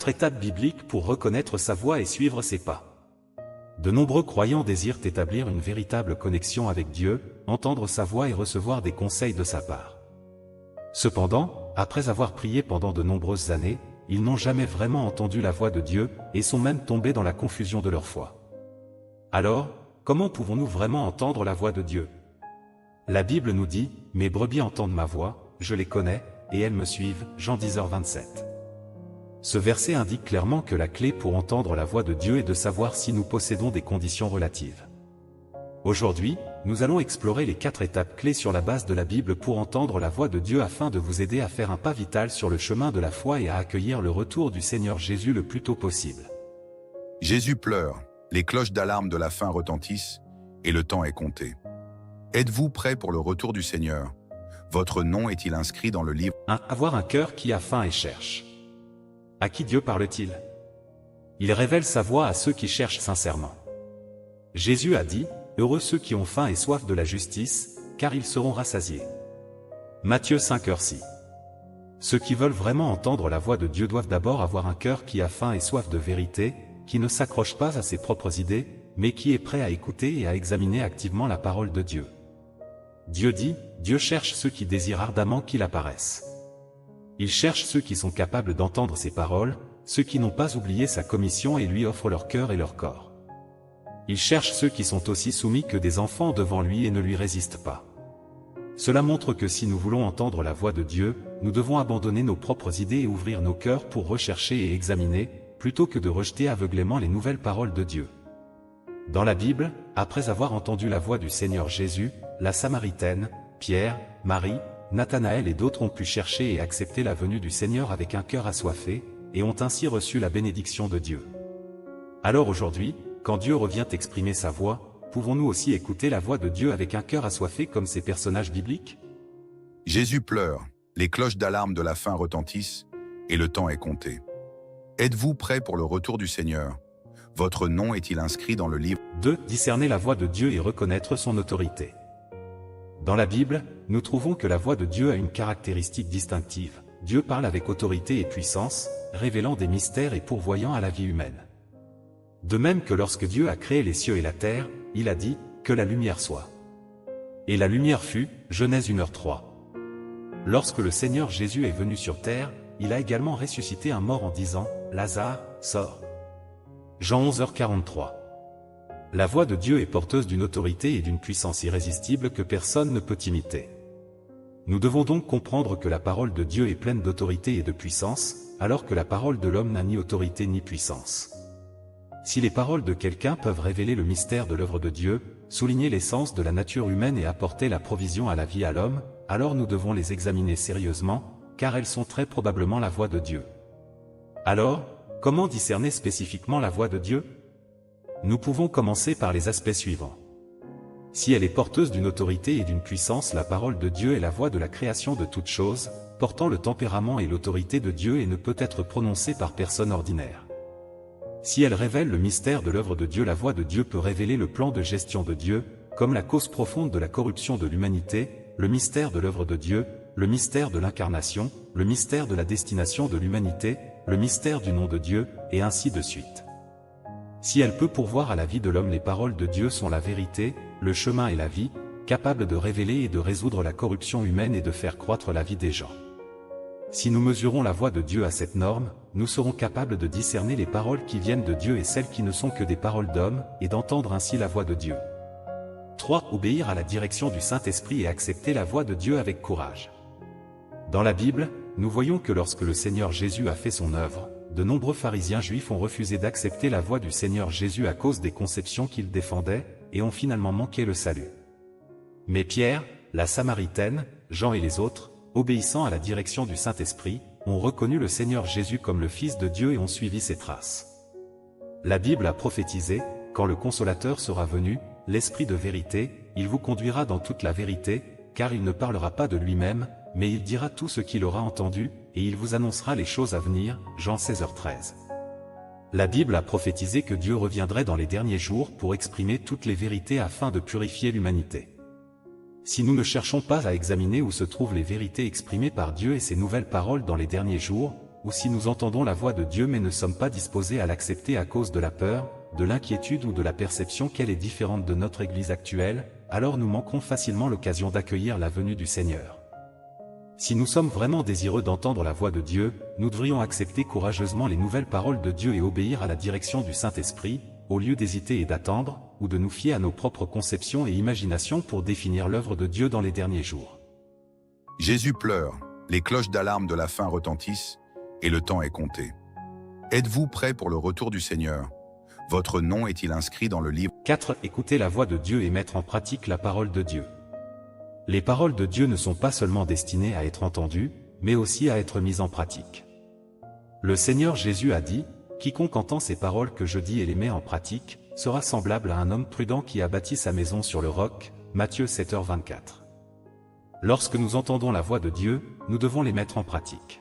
4 étapes bibliques pour reconnaître sa voix et suivre ses pas. De nombreux croyants désirent établir une véritable connexion avec Dieu, entendre sa voix et recevoir des conseils de sa part. Cependant, après avoir prié pendant de nombreuses années, ils n'ont jamais vraiment entendu la voix de Dieu, et sont même tombés dans la confusion de leur foi. Alors, comment pouvons-nous vraiment entendre la voix de Dieu? La Bible nous dit, « Mes brebis entendent ma voix, je les connais, et elles me suivent » Jean 10h27. Ce verset indique clairement que la clé pour entendre la voix de Dieu est de savoir si nous possédons des conditions relatives. Aujourd'hui, nous allons explorer les 4 étapes clés sur la base de la Bible pour entendre la voix de Dieu afin de vous aider à faire un pas vital sur le chemin de la foi et à accueillir le retour du Seigneur Jésus le plus tôt possible. Jésus pleure, les cloches d'alarme de la fin retentissent, et le temps est compté. Êtes-vous prêts pour le retour du Seigneur? Votre nom est-il inscrit dans le livre? 1. Avoir un cœur qui a faim et cherche. À qui Dieu parle-t-il? Il révèle sa voix à ceux qui cherchent sincèrement. Jésus a dit, « Heureux ceux qui ont faim et soif de la justice, car ils seront rassasiés. » Matthieu 5h6. Ceux qui veulent vraiment entendre la voix de Dieu doivent d'abord avoir un cœur qui a faim et soif de vérité, qui ne s'accroche pas à ses propres idées, mais qui est prêt à écouter et à examiner activement la parole de Dieu. Dieu dit, Dieu cherche ceux qui désirent ardemment qu'il apparaisse. Il cherche ceux qui sont capables d'entendre ses paroles, ceux qui n'ont pas oublié sa commission et lui offrent leur cœur et leur corps. Il cherche ceux qui sont aussi soumis que des enfants devant lui et ne lui résistent pas. Cela montre que si nous voulons entendre la voix de Dieu, nous devons abandonner nos propres idées et ouvrir nos cœurs pour rechercher et examiner, plutôt que de rejeter aveuglément les nouvelles paroles de Dieu. Dans la Bible, après avoir entendu la voix du Seigneur Jésus, la Samaritaine, Pierre, Marie, Nathanaël et d'autres ont pu chercher et accepter la venue du Seigneur avec un cœur assoiffé, et ont ainsi reçu la bénédiction de Dieu. Alors aujourd'hui, quand Dieu revient exprimer sa voix, pouvons-nous aussi écouter la voix de Dieu avec un cœur assoiffé comme ces personnages bibliques? Jésus pleure, les cloches d'alarme de la fin retentissent, et le temps est compté. Êtes-vous prêts pour le retour du Seigneur? Votre nom est-il inscrit dans le livre? 2. Discerner la voix de Dieu et reconnaître son autorité. Dans la Bible, nous trouvons que la voix de Dieu a une caractéristique distinctive. Dieu parle avec autorité et puissance, révélant des mystères et pourvoyant à la vie humaine. De même que lorsque Dieu a créé les cieux et la terre, il a dit « que la lumière soit ». Et la lumière fut, Genèse 1h3. Lorsque le Seigneur Jésus est venu sur terre, il a également ressuscité un mort en disant « Lazare, sors ». Jean 11h43. La voix de Dieu est porteuse d'une autorité et d'une puissance irrésistible que personne ne peut imiter. Nous devons donc comprendre que la parole de Dieu est pleine d'autorité et de puissance, alors que la parole de l'homme n'a ni autorité ni puissance. Si les paroles de quelqu'un peuvent révéler le mystère de l'œuvre de Dieu, souligner l'essence de la nature humaine et apporter la provision à la vie à l'homme, alors nous devons les examiner sérieusement, car elles sont très probablement la voix de Dieu. Alors, comment discerner spécifiquement la voix de Dieu? Nous pouvons commencer par les aspects suivants. Si elle est porteuse d'une autorité et d'une puissance, la parole de Dieu est la voix de la création de toutes choses, portant le tempérament et l'autorité de Dieu et ne peut être prononcée par personne ordinaire. Si elle révèle le mystère de l'œuvre de Dieu, la voix de Dieu peut révéler le plan de gestion de Dieu, comme la cause profonde de la corruption de l'humanité, le mystère de l'œuvre de Dieu, le mystère de l'incarnation, le mystère de la destination de l'humanité, le mystère du nom de Dieu, et ainsi de suite. Si elle peut pourvoir à la vie de l'homme, les paroles de Dieu sont la vérité, le chemin et la vie, capables de révéler et de résoudre la corruption humaine et de faire croître la vie des gens. Si nous mesurons la voix de Dieu à cette norme, nous serons capables de discerner les paroles qui viennent de Dieu et celles qui ne sont que des paroles d'hommes, et d'entendre ainsi la voix de Dieu. 3. Obéir à la direction du Saint-Esprit et accepter la voix de Dieu avec courage. Dans la Bible, nous voyons que lorsque le Seigneur Jésus a fait son œuvre, de nombreux pharisiens juifs ont refusé d'accepter la voix du Seigneur Jésus à cause des conceptions qu'il défendait, et ont finalement manqué le salut. Mais Pierre, la Samaritaine, Jean et les autres, obéissant à la direction du Saint-Esprit, ont reconnu le Seigneur Jésus comme le Fils de Dieu et ont suivi ses traces. La Bible a prophétisé, quand le Consolateur sera venu, l'Esprit de vérité, il vous conduira dans toute la vérité, car il ne parlera pas de lui-même, mais il dira tout ce qu'il aura entendu, et il vous annoncera les choses à venir, Jean 16h13. La Bible a prophétisé que Dieu reviendrait dans les derniers jours pour exprimer toutes les vérités afin de purifier l'humanité. Si nous ne cherchons pas à examiner où se trouvent les vérités exprimées par Dieu et ses nouvelles paroles dans les derniers jours, ou si nous entendons la voix de Dieu mais ne sommes pas disposés à l'accepter à cause de la peur, de l'inquiétude ou de la perception qu'elle est différente de notre Église actuelle, alors nous manquerons facilement l'occasion d'accueillir la venue du Seigneur. Si nous sommes vraiment désireux d'entendre la voix de Dieu, nous devrions accepter courageusement les nouvelles paroles de Dieu et obéir à la direction du Saint-Esprit, au lieu d'hésiter et d'attendre, ou de nous fier à nos propres conceptions et imaginations pour définir l'œuvre de Dieu dans les derniers jours. Jésus pleure, les cloches d'alarme de la fin retentissent, et le temps est compté. Êtes-vous prêts pour le retour du Seigneur? Votre nom est-il inscrit dans le livre? 4. Écouter la voix de Dieu et mettre en pratique la parole de Dieu. Les paroles de Dieu ne sont pas seulement destinées à être entendues, mais aussi à être mises en pratique. Le Seigneur Jésus a dit, « Quiconque entend ces paroles que je dis et les met en pratique, sera semblable à un homme prudent qui a bâti sa maison sur le roc. » Matthieu 7h24. Lorsque nous entendons la voix de Dieu, nous devons les mettre en pratique.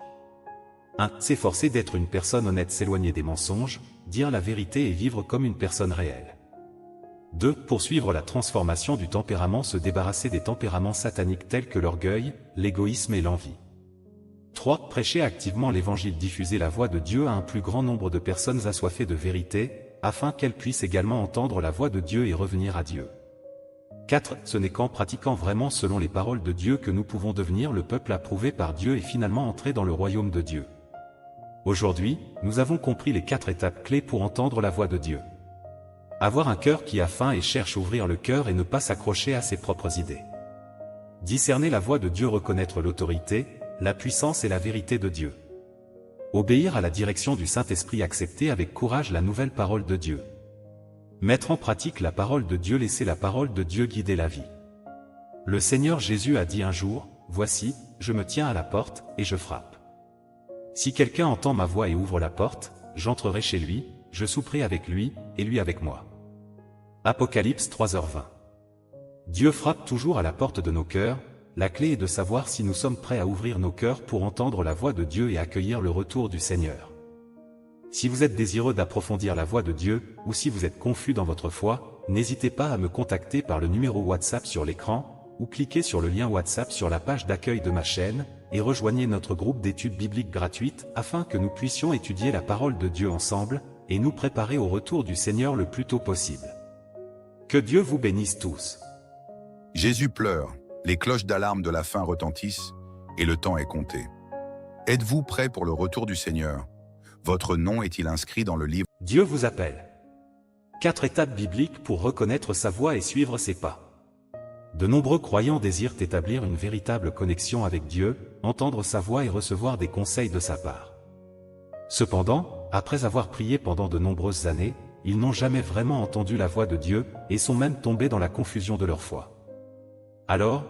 1. S'efforcer d'être une personne honnête, s'éloigner des mensonges, dire la vérité et vivre comme une personne réelle. 2. Poursuivre la transformation du tempérament, se débarrasser des tempéraments sataniques tels que l'orgueil, l'égoïsme et l'envie. 3. Prêcher activement l'évangile, diffuser la voix de Dieu à un plus grand nombre de personnes assoiffées de vérité, afin qu'elles puissent également entendre la voix de Dieu et revenir à Dieu. 4. Ce n'est qu'en pratiquant vraiment selon les paroles de Dieu que nous pouvons devenir le peuple approuvé par Dieu et finalement entrer dans le royaume de Dieu. Aujourd'hui, nous avons compris les 4 étapes clés pour entendre la voix de Dieu. Avoir un cœur qui a faim et cherche à ouvrir le cœur et ne pas s'accrocher à ses propres idées. Discerner la voix de Dieu, reconnaître l'autorité, la puissance et la vérité de Dieu. Obéir à la direction du Saint-Esprit, accepter avec courage la nouvelle parole de Dieu. Mettre en pratique la parole de Dieu, laisser la parole de Dieu guider la vie. Le Seigneur Jésus a dit un jour, « Voici, je me tiens à la porte, et je frappe. Si quelqu'un entend ma voix et ouvre la porte, j'entrerai chez lui, je souperai avec lui, et lui avec moi. » Apocalypse 3h20. Dieu frappe toujours à la porte de nos cœurs. La clé est de savoir si nous sommes prêts à ouvrir nos cœurs pour entendre la voix de Dieu et accueillir le retour du Seigneur. Si vous êtes désireux d'approfondir la voix de Dieu, ou si vous êtes confus dans votre foi, n'hésitez pas à me contacter par le numéro WhatsApp sur l'écran, ou cliquez sur le lien WhatsApp sur la page d'accueil de ma chaîne, et rejoignez notre groupe d'études bibliques gratuites afin que nous puissions étudier la parole de Dieu ensemble, et nous préparer au retour du Seigneur le plus tôt possible. Que Dieu vous bénisse tous. Jésus pleure, les cloches d'alarme de la fin retentissent, et le temps est compté. Êtes-vous prêts pour le retour du Seigneur? Votre nom est-il inscrit dans le livre? Dieu vous appelle. 4 étapes bibliques pour reconnaître sa voix et suivre ses pas. De nombreux croyants désirent établir une véritable connexion avec Dieu, entendre sa voix et recevoir des conseils de sa part. Cependant, après avoir prié pendant de nombreuses années, ils n'ont jamais vraiment entendu la voix de Dieu, et sont même tombés dans la confusion de leur foi. Alors,